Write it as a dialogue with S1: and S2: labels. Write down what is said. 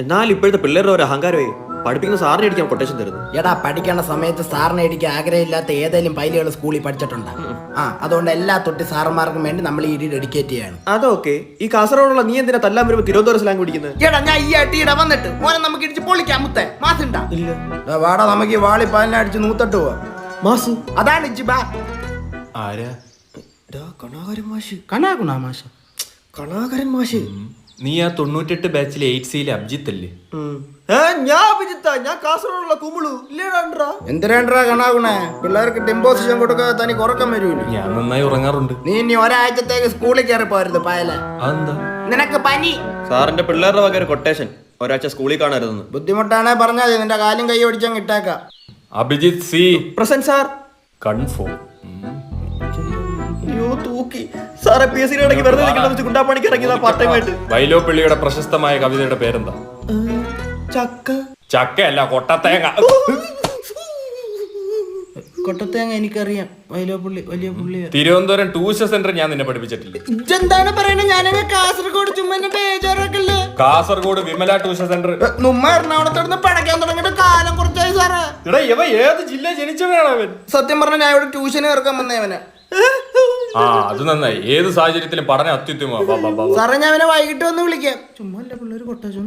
S1: എന്നാൽ ഇപ്പോഴത്തെ പിള്ളേരുടെ ഒരു അഹങ്കാരമേ പഠിപ്പിക്കുന്ന സാറിനെ അടിക്കാൻ കൊട്ടേഷൻ തരുന്നു.
S2: എടാ പഠിക്കേണ്ട സമയത്ത് സാറിനെ അടിക്കാൻ ആഗ്രഹമില്ലാത്ത ഏതെങ്കിലും പൈലുകൾ സ്കൂളിൽ പഠിച്ചിട്ടുണ്ടാകും. അതുകൊണ്ട് എല്ലാ തൊട്ടി സാറന്മാർക്കും വേണ്ടി നമ്മൾ ഈ ഡെഡിക്കേറ്റ് ചെയ്യാണ്.
S1: അതൊക്കെ ഈ കാസർഗോഡുള്ള നീ എന്തിനാ തല്ലാൻ വരുമ്പോ തിരുവനന്തപുരം സ്ലാങ് പിടിക്കുന്നത്?
S2: എടാ ഞാൻ ഈ അടിയിട വന്നിട്ട് മോനെ നമുക്ക് ഇടിച്ച് പൊളിക്കാം. മുത്തേ മാസുണ്ടാ വാടാ, നമുക്ക് ഈ വാളി പാലിനെ അടിച്ച് നൂത്തട്ട് പോവാ.
S1: മാസ്
S2: അതാണ് ഇജ്ജിബാ.
S3: ആരാ?
S1: കണാകരൻ മാഷ്.
S2: കണാകുണാ മാഷ.
S1: കണാകരൻ മാഷ്.
S3: നീ ആ 98 ബാച്ചിലെ 8Cയിലെ അബ്ജിത്ത് അല്ലേ?
S1: ഞാൻ അഭിജിത്താ, ഞാൻ കാസർഗോഡുള്ള കുമിളു ഇല്ലേടാ.
S2: എന്തിനാണ്ടാ കണാകുണേ? പിള്ളേർക്ക് ഡിമ്പോസിഷൻ കൊടുക്കാതെ തനിക്ക് ഉറക്കം വരൂല.
S3: ഞാൻ നന്നായി ഉറങ്ങാറുണ്ട്.
S2: നീ ഇനി ഒരാഴ്ചത്തേക്ക് സ്കൂളിൽ കയറി പോരുത് പായല.
S3: അതെന്താ?
S2: നിനക്ക് പനി.
S1: സാറിന്റെ പിള്ളേരുടെ വക ഒരു കൊട്ടേഷൻ, ഒരാഴ്ച സ്കൂളിൽ കാണരുതെന്ന്.
S2: ബുദ്ധിമുട്ടാണെ പറഞ്ഞാൽ മതി, നിന്റെ കാലും കൈ ഓടിച്ചങ്ങ് ഇട്ടേക്കാം.
S3: Abhijith C
S1: present sir.
S3: Confirm.
S1: അയ്യോ തൂക്കി സാറെ. PSC ഇടയ്ക്ക് വെറുതെ നിൽക്കുന്ന ഗുണ്ടാപ്പണിക്ക് ഇറങ്ങിയതാ പാർട്ട് ടൈം ആയിട്ട്.
S3: വൈലോപ്പിള്ളിയുടെ പ്രശസ്തമായ കവിതയുടെ പേരെന്താ?
S1: ചക്ക.
S3: ചക്കയല്ല, കൊട്ടത്തേങ്ങ.
S2: കൊട്ടത്തേങ്ങ എനിക്കറിയാം. വൈലോപ്പള്ളി വലിയ പുള്ളിയാ.
S3: തിരുവനന്തപുരം ട്യൂഷൻ സെന്റർ ഞാൻ നിന്നെ പഠിപ്പിച്ചിട്ടില്ല.
S2: ഇതെന്താണ് പറയുന്നത്? ഞാനങ്ങ് കാസർഗോഡ് ചുമ്മാ ബേജാറൊക്കെല്ലേ.
S3: Kasaragod Vimala tuition centre.
S2: നമ്മ എറണാകുളത്തോട് പടയ്ക്കാൻ തുടങ്ങിയിട്ട് കാലം കുറച്ചായി സാറേ.
S3: എടാ ഇവ ഏത് ജില്ല ജനിച്ചവനാണ് അവൻ?
S2: സത്യം പറഞ്ഞ ഞാൻ ഇവിടെ ട്യൂഷന് ഇറക്കാൻ വന്നേവനെ.
S3: ആ അത് നന്നായി. ഏത് സാഹചര്യത്തിലും പഠനം അത്യുത്തമ.
S2: സാറേ ഞാൻ അവനെ വൈകിട്ട് വന്ന് വിളിക്കാം. ചുമ്മാ അല്ല പിള്ളേര് കൊട്ടാച്ചു.